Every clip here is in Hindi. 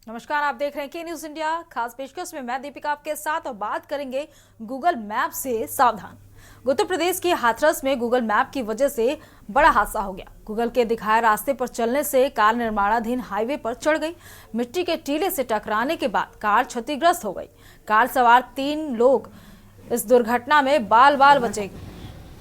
नमस्कार, आप देख रहे हैं के न्यूज इंडिया। खास पेशकश में मैं दीपिका आपके साथ और बात करेंगे गूगल मैप से सावधान। उत्तर प्रदेश के हाथरस में गूगल मैप की वजह से बड़ा हादसा हो गया। गूगल के दिखाए रास्ते पर चलने से कार निर्माणाधीन हाईवे पर चढ़ गई। मिट्टी के टीले से टकराने के बाद कार क्षतिग्रस्त हो गई। कार सवार 3 लोग इस दुर्घटना में बाल बाल बचे।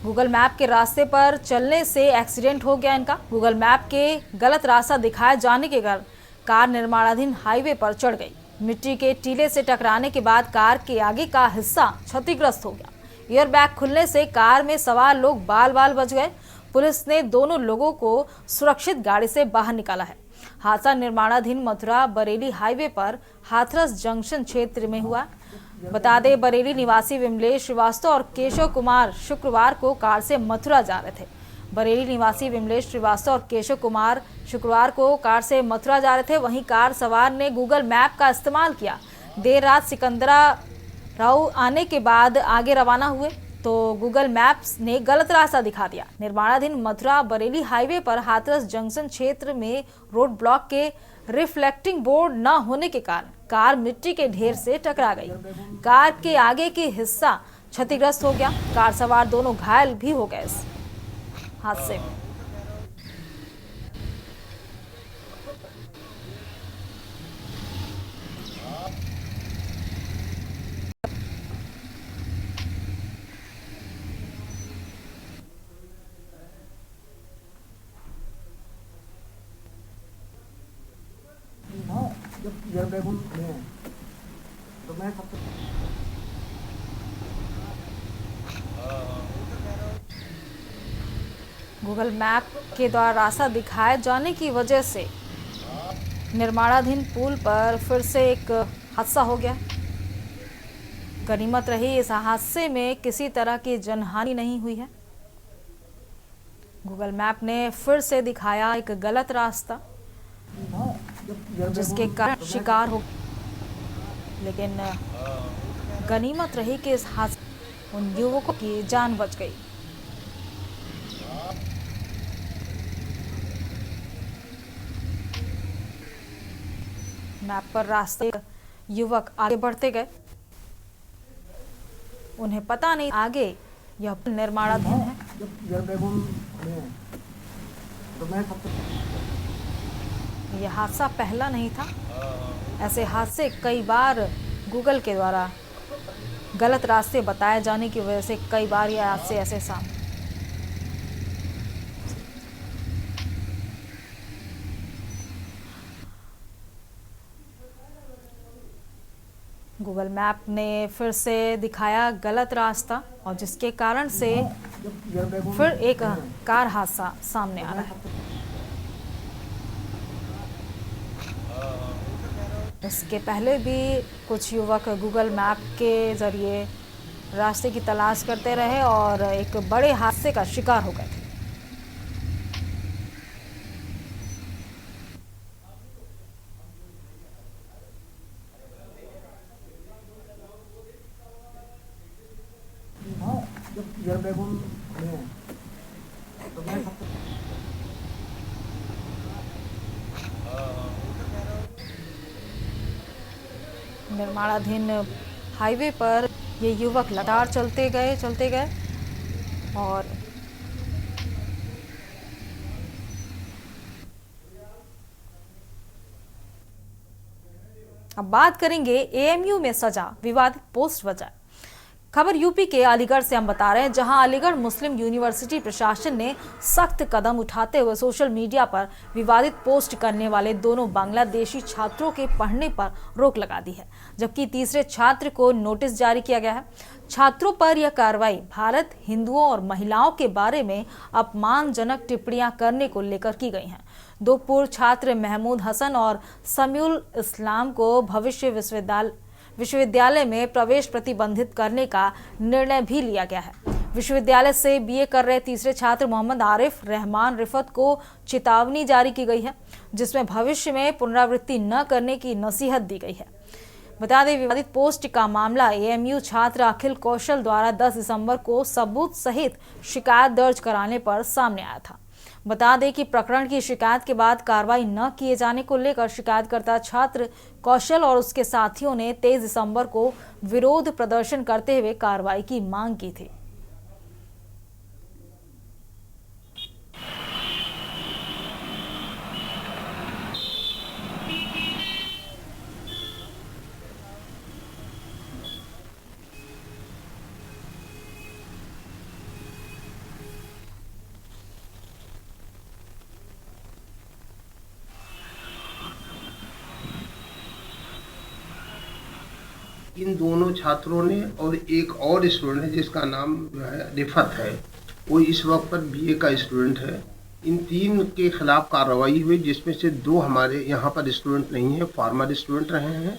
गूगल मैप के रास्ते पर चलने से एक्सीडेंट हो गया इनका। गूगल मैप के गलत रास्ता दिखाए जाने के कारण कार निर्माणाधीन हाईवे पर चढ़ गई। मिट्टी के टीले से टकराने के बाद कार के आगे का हिस्सा क्षतिग्रस्त हो गया। एयरबैग खुलने से कार में सवार लोग बाल बाल बच गए। पुलिस ने दोनों लोगों को सुरक्षित गाड़ी से बाहर निकाला है। हादसा निर्माणाधीन मथुरा बरेली हाईवे पर हाथरस जंक्शन क्षेत्र में हुआ। बता दें, बरेली निवासी विमलेश श्रीवास्तव और केशव कुमार शुक्रवार को कार से मथुरा जा रहे थे। बरेली निवासी विमलेश श्रीवास्तव और केशव कुमार शुक्रवार को कार से मथुरा जा रहे थे। वहीं कार सवार ने गूगल मैप का इस्तेमाल किया। देर रात सिकंदरा राव आने के बाद आगे रवाना हुए तो गूगल मैप्स ने गलत रास्ता दिखा दिया। निर्माणाधीन मथुरा बरेली हाईवे पर हाथरस जंक्शन क्षेत्र में रोड ब्लॉक के रिफ्लेक्टिंग बोर्ड न होने के कारण कार मिट्टी के ढेर से टकरा गई। कार के आगे के हिस्सा क्षतिग्रस्त हो गया। कार सवार दोनों घायल भी हो गए इस हादसे में। जब एयरबैग में तो मैं सबसे गूगल मैप के द्वारा रास्ता दिखाए जाने की वजह से निर्माणाधीन पुल पर फिर से एक हादसा हो गया। गनीमत रही इस हादसे में किसी तरह की जनहानि नहीं हुई है। गूगल मैप ने फिर से दिखाया एक गलत रास्ता जिसके कारण शिकार हो, लेकिन गनीमत रही कि इस हादसे उन युवकों की जान बच गई। मैप पर रास्ते युवक आगे बढ़ते गए। उन्हें पता नहीं आगे यह निर्माणाधीन है। तो मैं सबसे यह हादसा पहला नहीं था। ऐसे हादसे कई बार गूगल के द्वारा गलत रास्ते बताए जाने की वजह से कई बार यह हादसे ऐसे सामने। गूगल मैप ने फिर से दिखाया गलत रास्ता और जिसके कारण से फिर एक कार हादसा सामने आ रहा है। इसके पहले भी कुछ युवक गूगल मैप के जरिए रास्ते की तलाश करते रहे और एक बड़े हादसे का शिकार हो गए थे। जब एयरबैग में तो मैं सबसे निर्माणाधीन हाईवे पर ये युवक लगातार चलते गए और अब बात करेंगे एएमयू में सजा विवादित पोस्ट वजह। खबर यूपी के अलीगढ़ से हम बता रहे हैं, जहां अलीगढ़ मुस्लिम यूनिवर्सिटी प्रशासन ने सख्त कदम उठाते हुए सोशल मीडिया पर विवादित पोस्ट करने वाले दोनों बांग्लादेशी छात्रों के पढ़ने पर रोक लगा दी है, जबकि तीसरे छात्र को नोटिस जारी किया गया है। छात्रों पर यह कार्रवाई भारत, हिंदुओं और महिलाओं के बारे में अपमानजनक टिप्पणियां करने को लेकर की गई हैं। 2 पूर्व छात्र महमूद हसन और समीउल इस्लाम को भविष्य विश्वविद्यालय में प्रवेश प्रतिबंधित करने का निर्णय भी लिया गया है। विश्वविद्यालय से बीए कर रहे तीसरे छात्र मोहम्मद आरिफ रहमान रिफत को चेतावनी जारी की गई है, जिसमें भविष्य में पुनरावृत्ति न करने की नसीहत दी गई है। बता दें, विवादित पोस्ट का मामला एएमयू छात्र अखिल कौशल द्वारा 10 दिसंबर को सबूत सहित शिकायत दर्ज कराने पर सामने आया था। बता दें कि प्रकरण की शिकायत के बाद कार्रवाई न किए जाने को लेकर शिकायतकर्ता छात्र कौशल और उसके साथियों ने 23 दिसंबर को विरोध प्रदर्शन करते हुए कार्रवाई की मांग की थी। इन दोनों छात्रों ने और एक और स्टूडेंट है जिसका नाम जो है रिफत है, वो इस वक्त पर बीए का स्टूडेंट है। इन 3 के खिलाफ कार्रवाई हुई, जिसमें से 2 हमारे यहाँ पर स्टूडेंट नहीं है, फॉर्मर स्टूडेंट रहे हैं।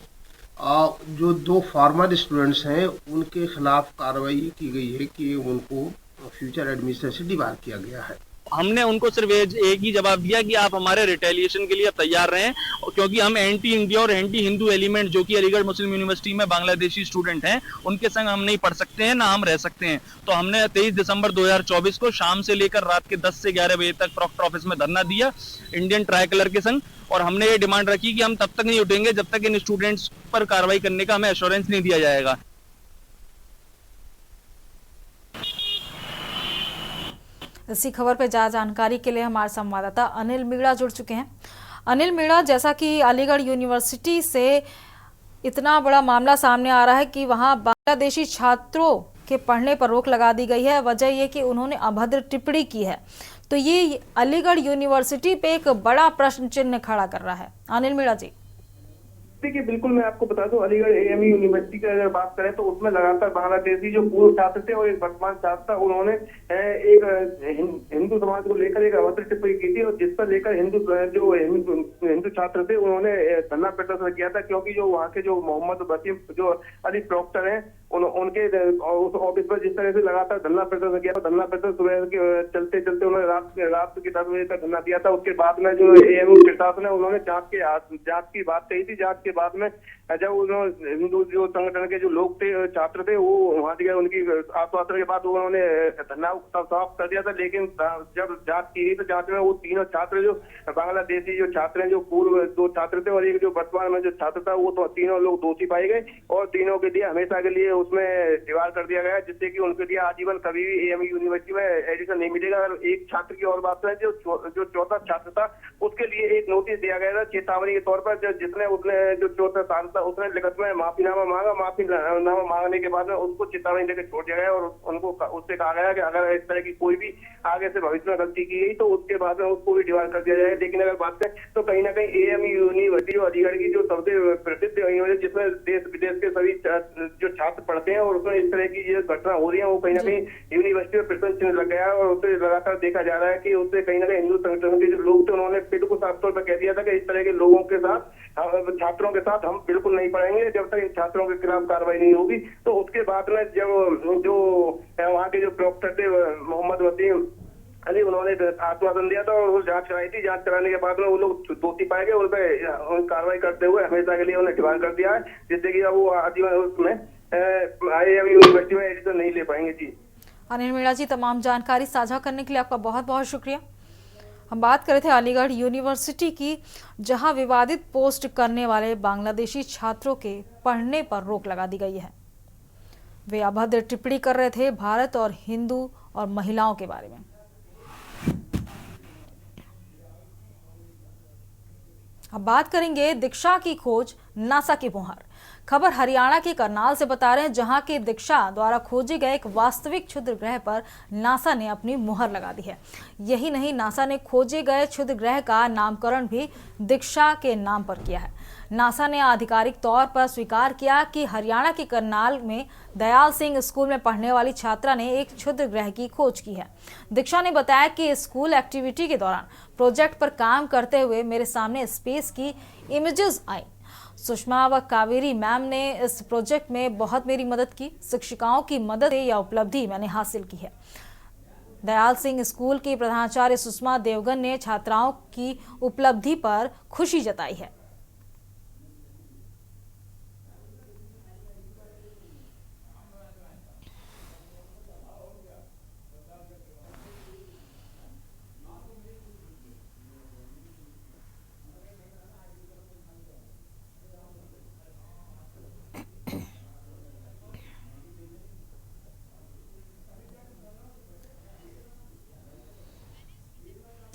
और जो 2 फॉर्मर स्टूडेंट्स हैं उनके खिलाफ कार्रवाई की गई है कि उनको फ्यूचर एडमिशन से डिबार किया गया है। हमने उनको सिर्फ एक ही जवाब दिया कि आप हमारे रिटेलिएशन के लिए तैयार रहें, क्योंकि हम एंटी इंडिया और एंटी हिंदू एलिमेंट जो कि अलीगढ़ मुस्लिम यूनिवर्सिटी में बांग्लादेशी स्टूडेंट हैं उनके संग हम नहीं पढ़ सकते हैं, ना हम रह सकते हैं। तो हमने 23 दिसंबर 2024 को शाम से लेकर रात के 10 से 11 बजे तक प्रॉक्टर ऑफिस में धरना दिया इंडियन ट्राई कलर के संग, और हमने ये डिमांड रखी कि हम तब तक नहीं उठेंगे जब तक इन स्टूडेंट्स पर कार्रवाई करने का हमें एश्योरेंस नहीं दिया जाएगा। इसी खबर पर ज्यादा जानकारी के लिए हमारे संवाददाता अनिल मीणा जुड़ चुके हैं। अनिल मीणा, जैसा कि अलीगढ़ यूनिवर्सिटी से इतना बड़ा मामला सामने आ रहा है कि वहां बांग्लादेशी छात्रों के पढ़ने पर रोक लगा दी गई है, वजह यह कि उन्होंने अभद्र टिप्पणी की है, तो ये अलीगढ़ यूनिवर्सिटी पे एक बड़ा प्रश्न चिन्ह खड़ा कर रहा है। अनिल मीणा जी। देखिए, बिल्कुल मैं आपको बता दूं, अलीगढ़ एएमयू यूनिवर्सिटी की अगर बात करें तो उसमें लगातार बांग्लादेशी जो पूर्व छात्र थे और एक वर्तमान छात्र था, उन्होंने एक हिंदू समाज को लेकर एक अभद्र टिप्पणी की थी, और जिस पर लेकर हिंदू छात्र थे उन्होंने धरना प्रदर्शन किया था, क्योंकि जो वहाँ के जो मोहम्मद वसीम जो अली प्रॉक्टर हैं उनके उस ऑफिस पर जिस तरह से लगातार धरना प्रदर्शन किया, धरना प्रदर्शन सुबह चलते चलते उन्होंने रात के 10 बजे तक धरना दिया था। उसके बाद में जो एएमयू प्रशासन है उन्होंने जांच की बात कही थी। जांच के बाद में जब उन्होंने हिंदू जो संगठन के जो लोग थे, छात्र थे, वो वहां गए, उनकी आश्वासन के बाद उन्होंने धरना समाप्त कर दिया था। लेकिन जब जांच की गई तो जांच में वो तीनों छात्र जो बांग्लादेशी जो छात्र हैं, जो पूर्व 2 छात्र थे और एक जो वर्तमान में जो छात्र था, वो तो तीनों लोग दोषी पाए गए और तीनों के लिए हमेशा के लिए उसमें डिवार कर दिया गया, जिससे कि उनके लिए आजीवन कभी भी एएमयू यूनिवर्सिटी में एडमिशन नहीं मिलेगा। अगर एक छात्र की और बात करें, जो चौथा छात्र था, उसके लिए एक नोटिस दिया गया था चेतावनी के तौर पर, जिसने उसने जो चौथा छात्र था उसने लिखित में माफीनामा मांगा। माफीनामा मांगने के बाद में उसको चेतावनी देकर छोड़ दिया गया और उनको उससे कहा गया कि अगर इस तरह की कोई भी आगे से भविष्य में गलती की गई तो उसके बाद में उसको भी डिवार कर दिया जाए। लेकिन अगर बात करें तो कहीं ना कहीं एएमयू यूनिवर्सिटी जो अलीगढ़ की जो सबसे प्रसिद्ध यूनिवर्सिटी, जिसमें देश विदेश के सभी जो छात्र पढ़ते हैं, और उसमें इस तरह की जो घटना हो रही है, वो कहीं ना कहीं यूनिवर्सिटी में प्रश्न चिन्ह लग गया है। और उसे लगातार देखा जा रहा है कि उससे कहीं ना कहीं हिंदू संगठन के जो लोग थे उन्होंने बिल्कुल साफ तौर पर कह दिया था कि इस तरह के लोगों के साथ, छात्रों के साथ हम बिल्कुल नहीं पढ़ेंगे जब तक इन छात्रों के खिलाफ कार्रवाई नहीं होगी। तो उसके बाद में जब जो वहाँ के जो प्रॉक्टर थे मोहम्मद वसीम अली, उन्होंने आश्वासन दिया था और वो जांच कराई थी। जांच कराने के बाद में वो लोग दोषी पाए गए, उन पर कार्रवाई करते हुए हमेशा के लिए उन्हें डिवार कर दिया है, जिससे कि अब वो आजीवन उसमें आईएएम यूनिवर्सिटी में एडमिशन नहीं ले पाएंगे। जी अनिल मीणा जी, तमाम जानकारी साझा करने के लिए आपका बहुत बहुत शुक्रिया। हम बात कर रहे थे अलीगढ़ यूनिवर्सिटी की, जहां विवादित पोस्ट करने वाले बांग्लादेशी छात्रों के पढ़ने पर रोक लगा दी गई है। वे अभद्र टिप्पणी कर रहे थे भारत और हिंदू और महिलाओं के बारे में। अब बात करेंगे दीक्षा की खोज, नासा की मुहर। खबर हरियाणा के करनाल से बता रहे हैं, जहां के दीक्षा द्वारा खोजे गए एक वास्तविक क्षुद्र ग्रह पर नासा ने अपनी मुहर लगा दी है। यही नहीं, नासा ने खोजे गए क्षुद्र ग्रह का नामकरण भी दीक्षा के नाम पर किया है। नासा ने आधिकारिक तौर पर स्वीकार किया कि हरियाणा के करनाल में दयाल सिंह स्कूल में पढ़ने वाली छात्रा ने एक क्षुद्र ग्रह की खोज की है। दीक्षा ने बताया कि स्कूल एक्टिविटी के दौरान प्रोजेक्ट पर काम करते हुए मेरे सामने स्पेस की इमेजेस आई। सुषमा व कावेरी मैम ने इस प्रोजेक्ट में बहुत मेरी मदद की। शिक्षिकाओं की मदद से यह उपलब्धि मैंने हासिल की है। दयाल सिंह स्कूल की प्रधानाचार्य सुषमा देवगन ने छात्राओं की उपलब्धि पर खुशी जताई है।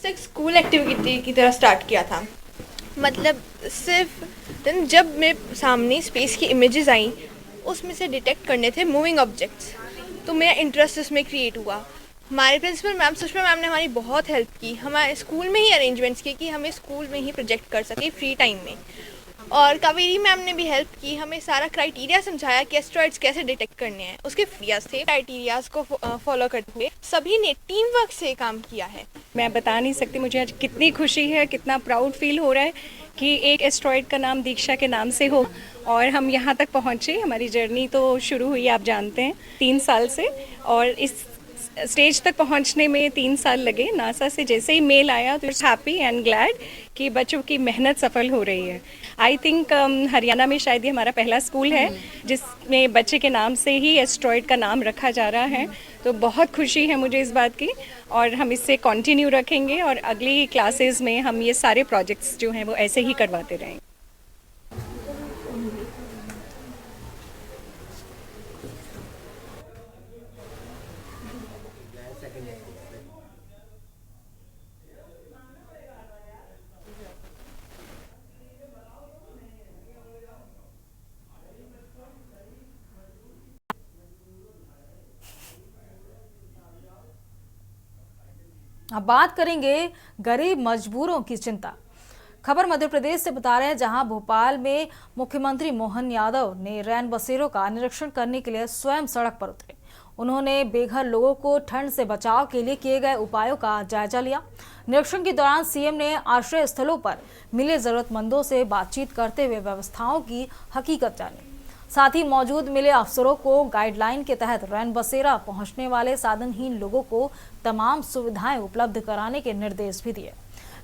एक स्कूल एक्टिविटी की तरह स्टार्ट किया था। मतलब सिर्फ देन जब मेरे सामने स्पेस की इमेजेस आई, उसमें से डिटेक्ट करने थे मूविंग ऑब्जेक्ट्स, तो मेरा इंटरेस्ट उसमें क्रिएट हुआ। हमारे प्रिंसिपल मैम सुषमा मैम ने हमारी बहुत हेल्प की, हमारे स्कूल में ही अरेंजमेंट्स किए कि हमें स्कूल में ही प्रोजेक्ट कर सके फ्री टाइम में। और कावेरी मैम ने भी हेल्प की, हमें सारा क्राइटेरिया समझाया कि एस्ट्रॉइड्स कैसे डिटेक्ट करने हैं। उसके क्राइटेरियाज थे, क्राइटेरियाज को फॉलो करते हुए सभी ने टीम वर्क से काम किया है। मैं बता नहीं सकती मुझे आज कितनी खुशी है, कितना प्राउड फील हो रहा है कि एक एस्ट्रॉइड का नाम दीक्षा के नाम से हो और हम यहाँ तक पहुँचे। हमारी जर्नी तो शुरू हुई आप जानते हैं 3 साल से, और इस स्टेज तक पहुंचने में 3 साल लगे। नासा से जैसे ही मेल आया तो हैप्पी एंड ग्लैड कि बच्चों की मेहनत सफल हो रही है। आई थिंक हरियाणा में शायद ये हमारा पहला स्कूल है जिसमें बच्चे के नाम से ही एस्ट्रॉइड का नाम रखा जा रहा है, तो बहुत खुशी है मुझे इस बात की, और हम इससे कंटिन्यू रखेंगे और अगली क्लासेस में हम ये सारे प्रोजेक्ट्स जो हैं वो ऐसे ही करवाते रहेंगे। अब बात करेंगे गरीब मजदूरों की चिंता। खबर मध्य प्रदेश से बता रहे हैं, जहां भोपाल में मुख्यमंत्री मोहन यादव ने रैन बसेरों का निरीक्षण करने के लिए स्वयं सड़क पर उतरे। उन्होंने बेघर लोगों को ठंड से बचाव के लिए किए गए उपायों का जायजा लिया। निरीक्षण के दौरान सीएम ने आश्रय स्थलों पर मिले जरूरतमंदों से बातचीत करते हुए व्यवस्थाओं की हकीकत जानी। साथ ही मौजूद मिले अफसरों को गाइडलाइन के तहत रैन बसेरा पहुंचने वाले साधनहीन लोगों को तमाम सुविधाएं उपलब्ध कराने के निर्देश भी दिए।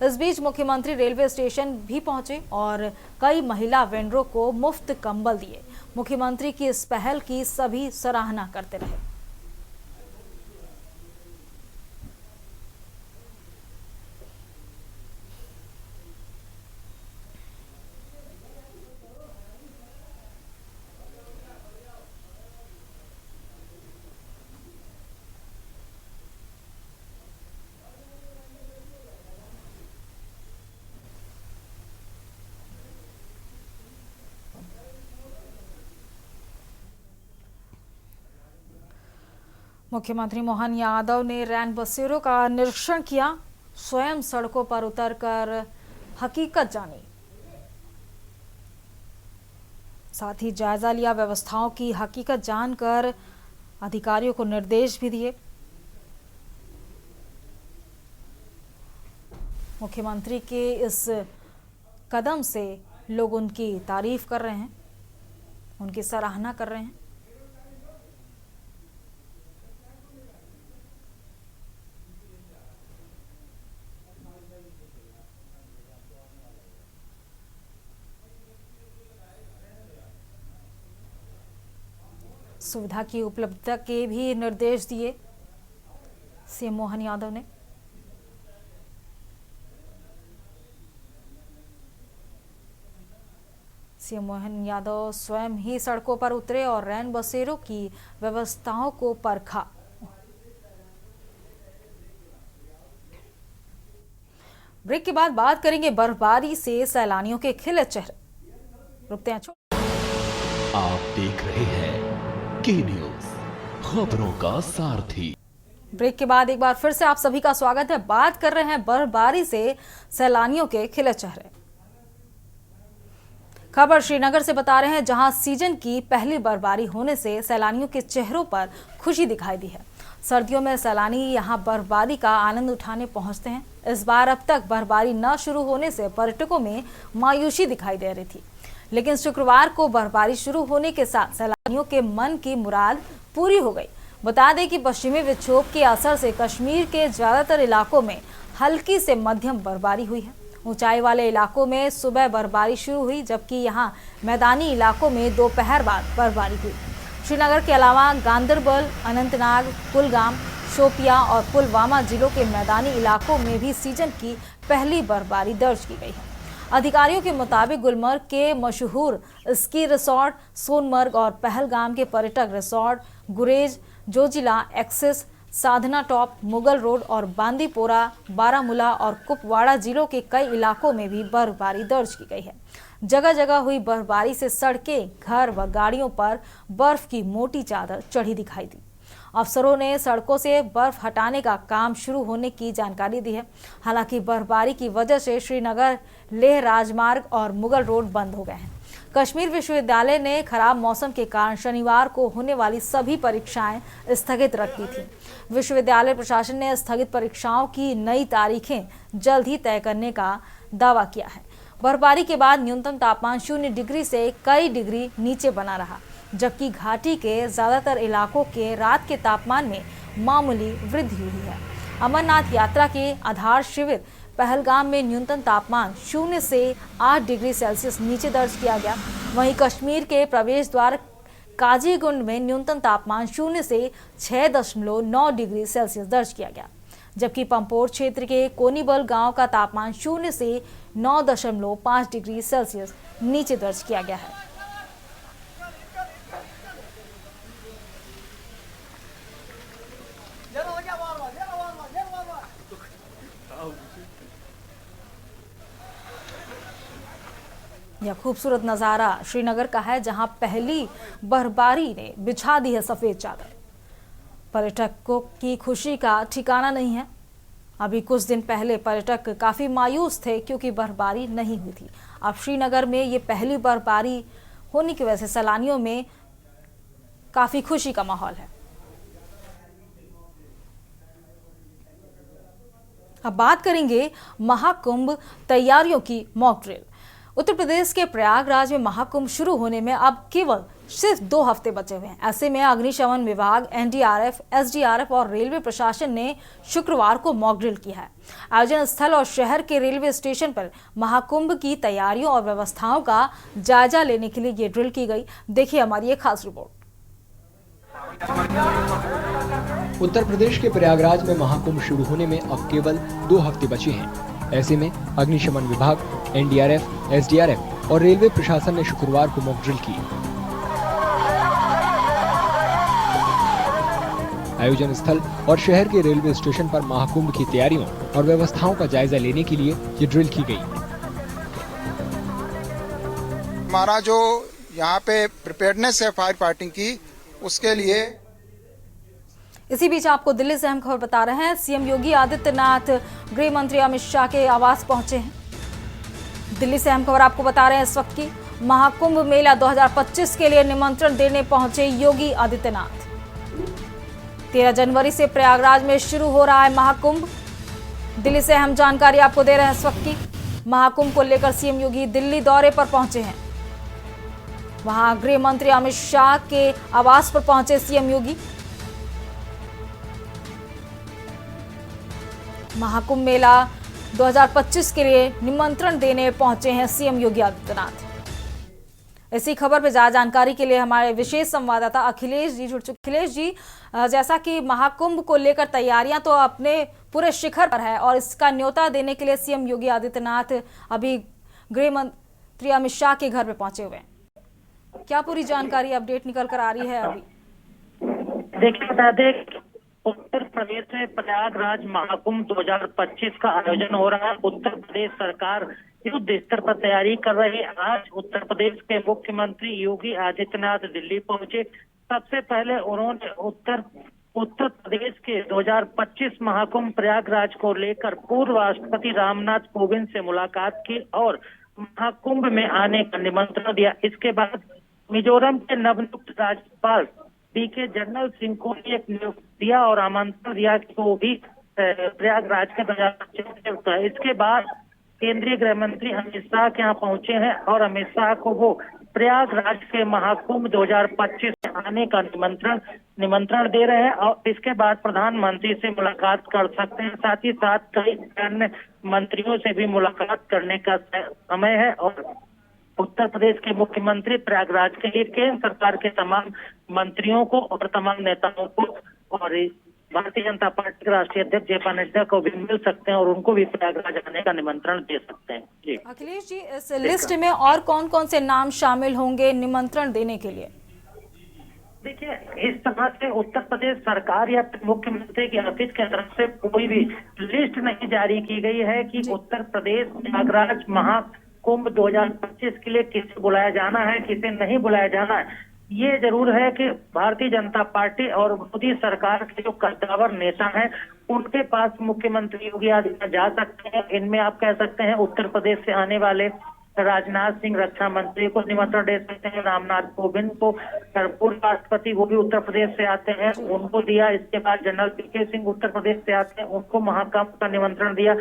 इस बीच मुख्यमंत्री रेलवे स्टेशन भी पहुंचे और कई महिला वेंडरों को मुफ्त कंबल दिए। मुख्यमंत्री की इस पहल की सभी सराहना करते रहे। मुख्यमंत्री मोहन यादव ने रैन बसेरों का निरीक्षण किया, स्वयं सड़कों पर उतरकर हकीकत जानी, साथ ही जायजा लिया, व्यवस्थाओं की हकीकत जानकर अधिकारियों को निर्देश भी दिए। मुख्यमंत्री के इस कदम से लोग उनकी तारीफ कर रहे हैं, उनकी सराहना कर रहे हैं। सुविधा की उपलब्धता के भी निर्देश दिए सीएम मोहन यादव ने। सीएम मोहन यादव स्वयं ही सड़कों पर उतरे और रैन बसेरों की व्यवस्थाओं को परखा। ब्रेक के बाद बात करेंगे बर्फबारी से सैलानियों के खिले चेहरे। रुकते हैं। आप देख रहे हैं के न्यूज, खबरों का सारथी। ब्रेक के बाद एक बार फिर से आप सभी का स्वागत है। बात कर रहे हैं बर्फबारी से सैलानियों के खिले चेहरे। खबर श्रीनगर से बता रहे हैं, जहां सीजन की पहली बर्फबारी होने से सैलानियों के चेहरों पर खुशी दिखाई दी है। सर्दियों में सैलानी यहां बर्फबारी का आनंद उठाने पहुंचते हैं। इस बार अब तक बर्फबारी न शुरू होने से पर्यटकों में मायूसी दिखाई दे रही थी, लेकिन शुक्रवार को बर्फबारी शुरू होने के साथ सैलानियों के मन की मुराद पूरी हो गई। बता दें कि पश्चिमी विक्षोभ के असर से कश्मीर के ज्यादातर इलाकों में हल्की से मध्यम बर्फबारी हुई है। ऊंचाई वाले इलाकों में सुबह बर्फबारी शुरू हुई, जबकि यहां मैदानी इलाकों में दोपहर बाद बर्फबारी हुई। श्रीनगर के अलावा गांदरबल, अनंतनाग, कुलगाम, शोपियां और पुलवामा जिलों के मैदानी इलाकों में भी सीजन की पहली बर्फबारी दर्ज की गई है। अधिकारियों के मुताबिक गुलमर्ग के मशहूर स्की रिसोर्ट, सोनमर्ग और पहलगाम के पर्यटक रिसोर्ट, गुरेज, जोजिला, एक्सिस, साधना टॉप, मुगल रोड और बांदीपोरा, बारामूला और कुपवाड़ा जिलों के कई इलाकों में भी बर्फबारी दर्ज की गई है। जगह जगह हुई बर्फबारी से सड़कें, घर व गाड़ियों पर बर्फ की मोटी चादर चढ़ी दिखाई दी। अफसरों ने सड़कों से बर्फ हटाने का काम शुरू होने की जानकारी दी है। हालांकि बर्फबारी की वजह से श्रीनगर लेह राजमार्ग और मुगल रोड बंद हो गए हैं। कश्मीर विश्वविद्यालय ने खराब मौसम के कारण शनिवार को होने वाली सभी परीक्षाएं स्थगित रख दी थी। विश्वविद्यालय प्रशासन ने स्थगित परीक्षाओं की नई तारीखें जल्द ही तय करने का दावा किया है। बर्फबारी के बाद न्यूनतम तापमान 0 डिग्री से कई डिग्री नीचे बना रहा, जबकि घाटी के ज्यादातर इलाकों के रात के तापमान में मामूली वृद्धि हुई है। अमरनाथ यात्रा के आधार शिविर पहलगाम में न्यूनतम तापमान 0 से 8 डिग्री सेल्सियस नीचे दर्ज किया गया। वहीं कश्मीर के प्रवेश द्वार काजीगुंड में न्यूनतम तापमान 0 से 6.9 डिग्री सेल्सियस दर्ज किया गया, जबकि पंपोर क्षेत्र के कोनीबल गांव का तापमान 0 से 9.5 डिग्री सेल्सियस नीचे दर्ज किया गया है। यह खूबसूरत नज़ारा श्रीनगर का है, जहां पहली बर्फबारी ने बिछा दी है सफेद चादर। पर्यटकों की खुशी का ठिकाना नहीं है। अभी कुछ दिन पहले पर्यटक काफी मायूस थे क्योंकि बर्फबारी नहीं हुई थी। अब श्रीनगर में ये पहली बर्फबारी होने की वजह से सैलानियों में काफी खुशी का माहौल है। अब बात करेंगे महाकुंभ तैयारियों की मॉक ड्रिल। उत्तर प्रदेश के प्रयागराज में महाकुंभ शुरू होने में अब केवल सिर्फ 2 हफ्ते बचे हुए हैं। ऐसे में अग्निशमन विभाग, एनडीआरएफ, एसडीआरएफ और रेलवे प्रशासन ने शुक्रवार को मॉक ड्रिल किया है। आयोजन स्थल और शहर के रेलवे स्टेशन पर महाकुंभ की तैयारियों और व्यवस्थाओं का जायजा लेने के लिए ये ड्रिल की गई। देखिए हमारी एक खास रिपोर्ट। उत्तर प्रदेश के प्रयागराज में महाकुंभ शुरू होने में अब केवल 2 हफ्ते बचे हैं। ऐसे में अग्निशमन विभाग, एनडीआरएफ, एसडीआरएफ और रेलवे प्रशासन ने शुक्रवार को मॉक ड्रिल की। आयोजन स्थल और शहर के रेलवे स्टेशन पर महाकुंभ की तैयारियों और व्यवस्थाओं का जायजा लेने के लिए ये ड्रिल की गई। हमारा जो यहाँ पे प्रिपेयर्डनेस है फायर फाइटिंग की, उसके लिए। इसी बीच आपको दिल्ली से अहम खबर बता रहे हैं। सीएम योगी आदित्यनाथ गृह मंत्री अमित शाह के आवास पहुंचे हैं। दिल्ली से अहम खबर आपको बता रहे हैं इस वक्त की। महाकुंभ मेला 2025 के लिए निमंत्रण देने पहुंचे योगी आदित्यनाथ। 13 जनवरी से प्रयागराज में शुरू हो रहा है महाकुंभ। दिल्ली से अहम जानकारी आपको दे रहे हैं इस वक्त की। महाकुंभ को लेकर सीएम योगी दिल्ली दौरे पर पहुंचे हैं। वहां गृह मंत्री अमित शाह के आवास पर पहुंचे सीएम योगी। महाकुंभ मेला 2025 के लिए निमंत्रण देने पहुंचे हैं सीएम योगी आदित्यनाथ। इसी खबर पर ज्यादा जानकारी के लिए हमारे विशेष संवाददाता अखिलेश जी जुड़ चुके। अखिलेश जी, जैसा कि महाकुंभ को लेकर तैयारियां तो अपने पूरे शिखर पर है और इसका न्योता देने के लिए सीएम योगी आदित्यनाथ अभी गृह मंत्री अमित शाह के घर पे पहुंचे हुए हैं। क्या पूरी जानकारी अपडेट निकल कर आ रही है अभी? देखिए, बता दें उत्तर प्रदेश में प्रयागराज महाकुंभ 2025 का आयोजन हो रहा है। उत्तर प्रदेश सरकार युद्ध स्तर पर तैयारी कर रही है। आज उत्तर प्रदेश के मुख्यमंत्री योगी आदित्यनाथ दिल्ली पहुंचे। सबसे पहले उन्होंने उत्तर प्रदेश के 2025 महाकुंभ प्रयागराज को लेकर पूर्व राष्ट्रपति रामनाथ कोविंद से मुलाकात की और महाकुंभ में आने का निमंत्रण दिया। इसके बाद मिजोरम के नवनियुक्त राज्यपाल बीके जनरल सिंह को भी एक नियुक्त दिया और आमंत्रण दिया कि वो भी प्रयागराज के 2025। इसके बाद केंद्रीय गृह मंत्री अमित शाह के यहाँ पहुंचे हैं और अमित शाह को वो प्रयागराज के महाकुंभ 2025 में आने का निमंत्रण दे रहे हैं और इसके बाद प्रधानमंत्री से मुलाकात कर सकते हैं। साथ ही साथ कई अन्य मंत्रियों से भी मुलाकात करने का समय है और उत्तर प्रदेश के मुख्यमंत्री प्रयागराज के लिए केंद्र सरकार के तमाम मंत्रियों को और तमाम नेताओं को और भारतीय जनता पार्टी के राष्ट्रीय अध्यक्ष जेपी नड्डा को भी मिल सकते हैं और उनको भी प्रयागराज आने का निमंत्रण दे सकते हैं। जी अखिलेश जी, इस लिस्ट में और कौन कौन से नाम शामिल होंगे निमंत्रण देने के लिए? देखिए, इस तरह से उत्तर प्रदेश सरकार या मुख्यमंत्री के ऑफिस की तरफ से कोई भी लिस्ट नहीं जारी की गई है कि उत्तर प्रदेश प्रयागराज महाकुंभ 2025 के लिए किसे बुलाया जाना है, किसे नहीं बुलाया जाना है। ये जरूर है कि भारतीय जनता पार्टी और मोदी सरकार के जो कद्दावर नेता हैं, उनके पास मुख्यमंत्री योगी आदित्यनाथ जा सकते हैं। इनमें आप कह सकते हैं उत्तर प्रदेश से आने वाले राजनाथ सिंह रक्षा मंत्री को निमंत्रण दे सकते हैं, रामनाथ कोविंद को, पूर्व राष्ट्रपति वो भी उत्तर प्रदेश से आते हैं, उनको दिया। इसके बाद जनरल वीके सिंह उत्तर प्रदेश से आते हैं, उनको महाकुंभ का निमंत्रण दिया।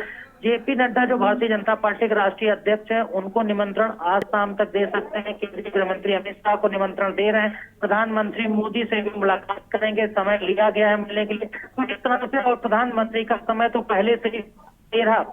जेपी नड्डा जो भारतीय जनता पार्टी के राष्ट्रीय अध्यक्ष हैं, उनको निमंत्रण आज शाम तक दे सकते हैं। केंद्रीय गृह मंत्री अमित शाह को निमंत्रण दे रहे हैं। प्रधानमंत्री मोदी से भी मुलाकात करेंगे, समय लिया गया है मिलने के लिए। तो इस तरह से, और प्रधानमंत्री का समय तो पहले से ही 13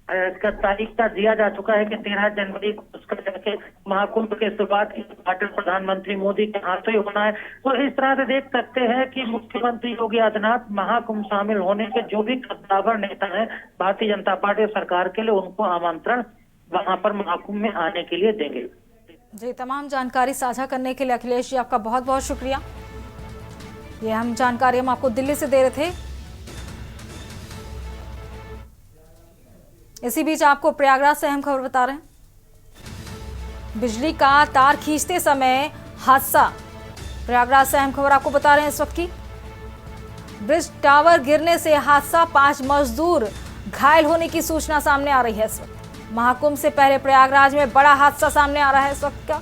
तारीख का दिया जा चुका है कि 13 जनवरी को उसका जाके महाकुंभ के शुरुआत की उद्घाटन प्रधानमंत्री मोदी के हाथों ही होना है। तो इस तरह से देख सकते हैं कि मुख्यमंत्री योगी आदित्यनाथ महाकुंभ शामिल होने के जो भी कद्दावर नेता हैं भारतीय जनता पार्टी सरकार के लिए, उनको आमंत्रण वहां पर महाकुंभ में आने के लिए देंगे। जी, तमाम जानकारी साझा करने के लिए अखिलेश जी आपका बहुत बहुत शुक्रिया। ये हम जानकारी हम आपको दिल्ली से दे रहे थे। इसी बीच आपको प्रयागराज से अहम खबर बता रहे हैं। बिजली का तार खींचते समय हादसा। प्रयागराज से अहम खबर आपको बता रहे हैं इस वक्त की। ब्रिज टावर गिरने से हादसा, 5 मजदूर घायल होने की सूचना सामने आ रही है इस वक्त। महाकुंभ से पहले प्रयागराज में बड़ा हादसा सामने आ रहा है इस वक्त का।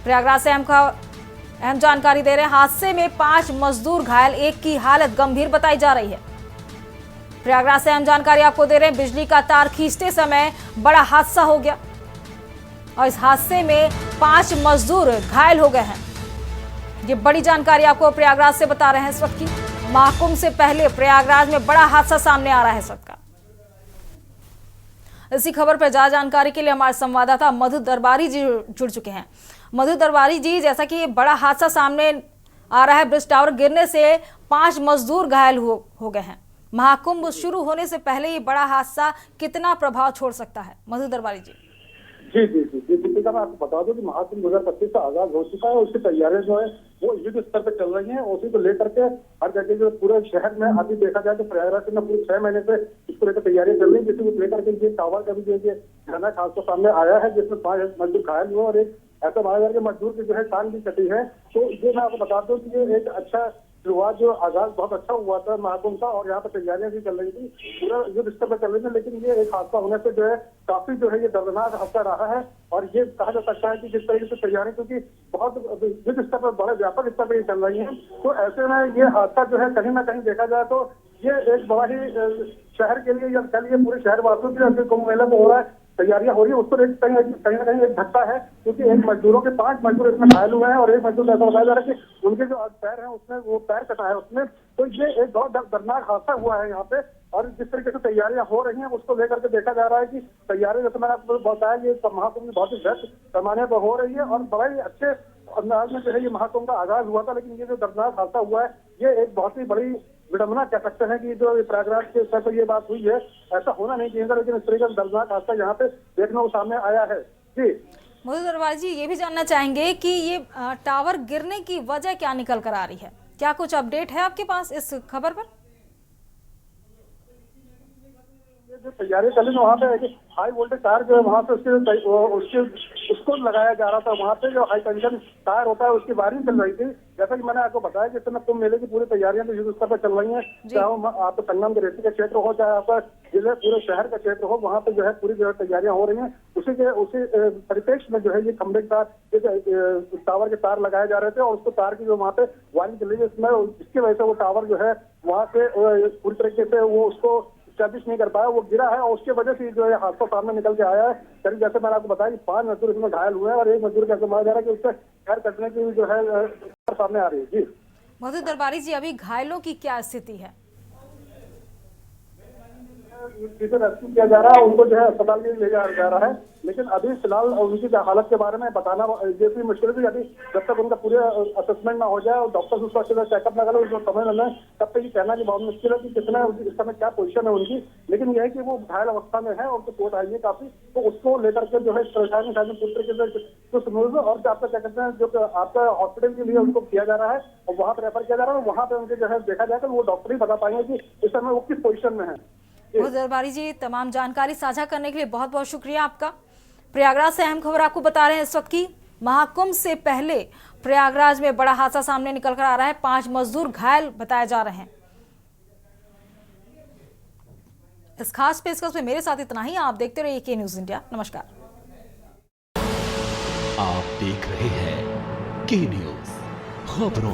प्रयागराज से अहम जानकारी दे रहे हैं। हादसे में 5 मजदूर घायल, एक की हालत गंभीर बताई जा रही है। प्रयागराज से अहम जानकारी आपको दे रहे हैं। बिजली का तार खींचते समय बड़ा हादसा हो गया और इस हादसे में 5 मजदूर घायल हो गए हैं। ये बड़ी जानकारी आपको प्रयागराज से बता रहे हैं इस वक्त की। महाकुंभ से पहले प्रयागराज में बड़ा हादसा सामने आ रहा है इस वक्त का। इसी खबर पर ज्यादा जानकारी के लिए हमारे संवाददाता मधु दरबारी जी जुड़ चुके हैं। मधु दरबारी जी, जैसा कि बड़ा हादसा सामने आ रहा है, ब्रिज टावर गिरने से 5 मजदूर घायल हो गए हैं। महाकुंभ शुरू होने से पहले ये बड़ा हादसा कितना प्रभाव छोड़ सकता है? मधु दरबारी जी। जी जी जी जी दीपिका, मैं आपको बता दूं कि महाकुंभ 2025 का आगाज हो चुका है। उसकी तैयारियां जो है वो युद्ध स्तर पर चल रही हैं। उसी को लेकर के हर जगह जो पूरे शहर में अभी देखा जाए तो प्रयागराज में पूरे 6 महीने से इसको लेकर तैयारियां चल रही है। जिसको लेकर के ये टावर का भी जो घटना खासतौर सामने आया है, जिसमें 5 मजदूर घायल हुए और एक ऐसा माना जा रहा है कि मजदूर की जो है टांग भी कटी है। तो ये मैं आपको बता दूं कि ये एक अच्छा शुरुआत, जो आगाज बहुत अच्छा हुआ था महाकुंभ का, और यहाँ पर तैयारियां भी चल रही थी, पूरा युद्ध स्तर पर चल रही थी। लेकिन ये एक हादसा होने से जो है काफी जो है ये दर्दनाक हादसा रहा है। और ये कहा जा सकता है कि जिस तरीके से तैयारी, क्योंकि बहुत युद्ध स्तर पर बड़े व्यापक स्तर पर चल रही है, तो ऐसे में ये हादसा जो है कहीं ना कहीं देखा जाए तो ये एक बड़ा ही शहर के लिए या कह लिए पूरे शहर वासियों के लिए कुंभ मेला हो रहा है, तैयारियां हो रही है, उसको कहीं ना कहीं एक धक्का है। क्योंकि एक मजदूरों के 5 मजदूर इसमें घायल हुए हैं और एक मजदूर ऐसा बताया जा रहा है कि उनके जो पैर हैं उसमें वो पैर कटा है उसमें। तो ये एक बहुत दर्दनाक हादसा हुआ है यहाँ पे। और जिस तरीके से तैयारियां हो रही हैं उसको लेकर के देखा जा रहा है कि तैयारी, जैसे मैंने आपको बताया, ये महाकुंभ बहुत ही व्यस्त पैमाने पर हो रही है और बड़ा ही अच्छे अंदाज में जो है ये महाकुंभ का आगाज हुआ था। लेकिन ये जो दर्दनाक हादसा हुआ है, ये एक बहुत ही बड़ी विडंबना कह सकते हैं कि जो प्रयागराज के स्तर पर ये बात हुई है, ऐसा होना नहीं चाहिए था। लेकिन इस तरीके का दर्दनाक हादसा यहाँ पे देखने को सामने आया है। जी मधु दरबारी जी, ये भी जानना चाहेंगे कि ये टावर गिरने की वजह क्या निकल कर आ रही है? क्या कुछ अपडेट है आपके पास इस खबर पर? जो तैयारी चली वहाँ पे हाई वोल्टेज तार जो है वहाँ पे उसको लगाया जा रहा था। वहाँ पे जो हाई टेंशन तार होता है उसकी वायरिंग चल रही थी। जैसा कि मैंने आपको बताया कि इस समय कुंभ मेले की पूरी तैयारियां तो युद्ध स्तर पर चल रही हैं। चाहे आपको संगम के रेती का क्षेत्र हो, चाहे आपका जिले पूरे शहर का क्षेत्र हो, वहाँ पे जो है पूरी जो है तैयारियां हो रही हैं। उसी परिप्रेक्ष्य में जो है ये खंभे के तार, टावर के तार लगाए जा रहे थे और उसको तार की जो वहाँ पे वायरिंग चल रही है, इसमें जिसकी वजह से वो टावर जो है वहाँ पे पूरी तरीके से वो उसको स्टैब्लिश नहीं कर पाया, वो गिरा है और उसके वजह से जो है हादसा सामने निकल के आया है। करीब जैसे मैंने आपको बताया कि 5 मजदूर इसमें घायल हुए हैं और एक मजदूर कैसे माना जा रहा है कि उससे खैर कटने की जो है सामने आ रही है। जी मधु दरबारी जी, अभी घायलों की क्या स्थिति है? जिसे रेस्क्यू किया जा रहा है उनको जो है अस्पताल के लिए ले जाया जा रहा है, लेकिन अभी फिलहाल उनकी हालत के बारे में बताना ये भी मुश्किल है। अभी जब तक उनका पूरे असेसमेंट ना हो जाए और डॉक्टर्स उसका चेकअप ना करें, उसको समझ न लें, तब तक ये कहना कि बहुत मुश्किल है कि कितना इस समय क्या पोजीशन है उनकी। लेकिन यह है कि वो घायल अवस्था में है और तो चोट आई है काफी, तो उसको लेकर के जो है परेशानी पूरी तरीके से और आपका क्या कहते हैं जो आपका हॉस्पिटल के लिए उनको किया जा रहा है और वहाँ पे रेफर किया जा रहा है, वहाँ पे उनके जो है देखा जाएगा, वो डॉक्टर ही बता पाएंगे कि इस समय वो किस पोजीशन में है। दरबारी जी, तमाम जानकारी साझा करने के लिए बहुत बहुत शुक्रिया आपका। प्रयागराज से अहम खबर आपको बता रहे हैं इस वक्त की। महाकुंभ से पहले प्रयागराज में बड़ा हादसा सामने निकल कर आ रहा है। 5 मजदूर घायल बताए जा रहे हैं। इस खास पेशकश में मेरे साथ इतना ही। आप देखते रहिए के न्यूज इंडिया। नमस्कार। आप देख रहे हैं के न्यूज खबरों।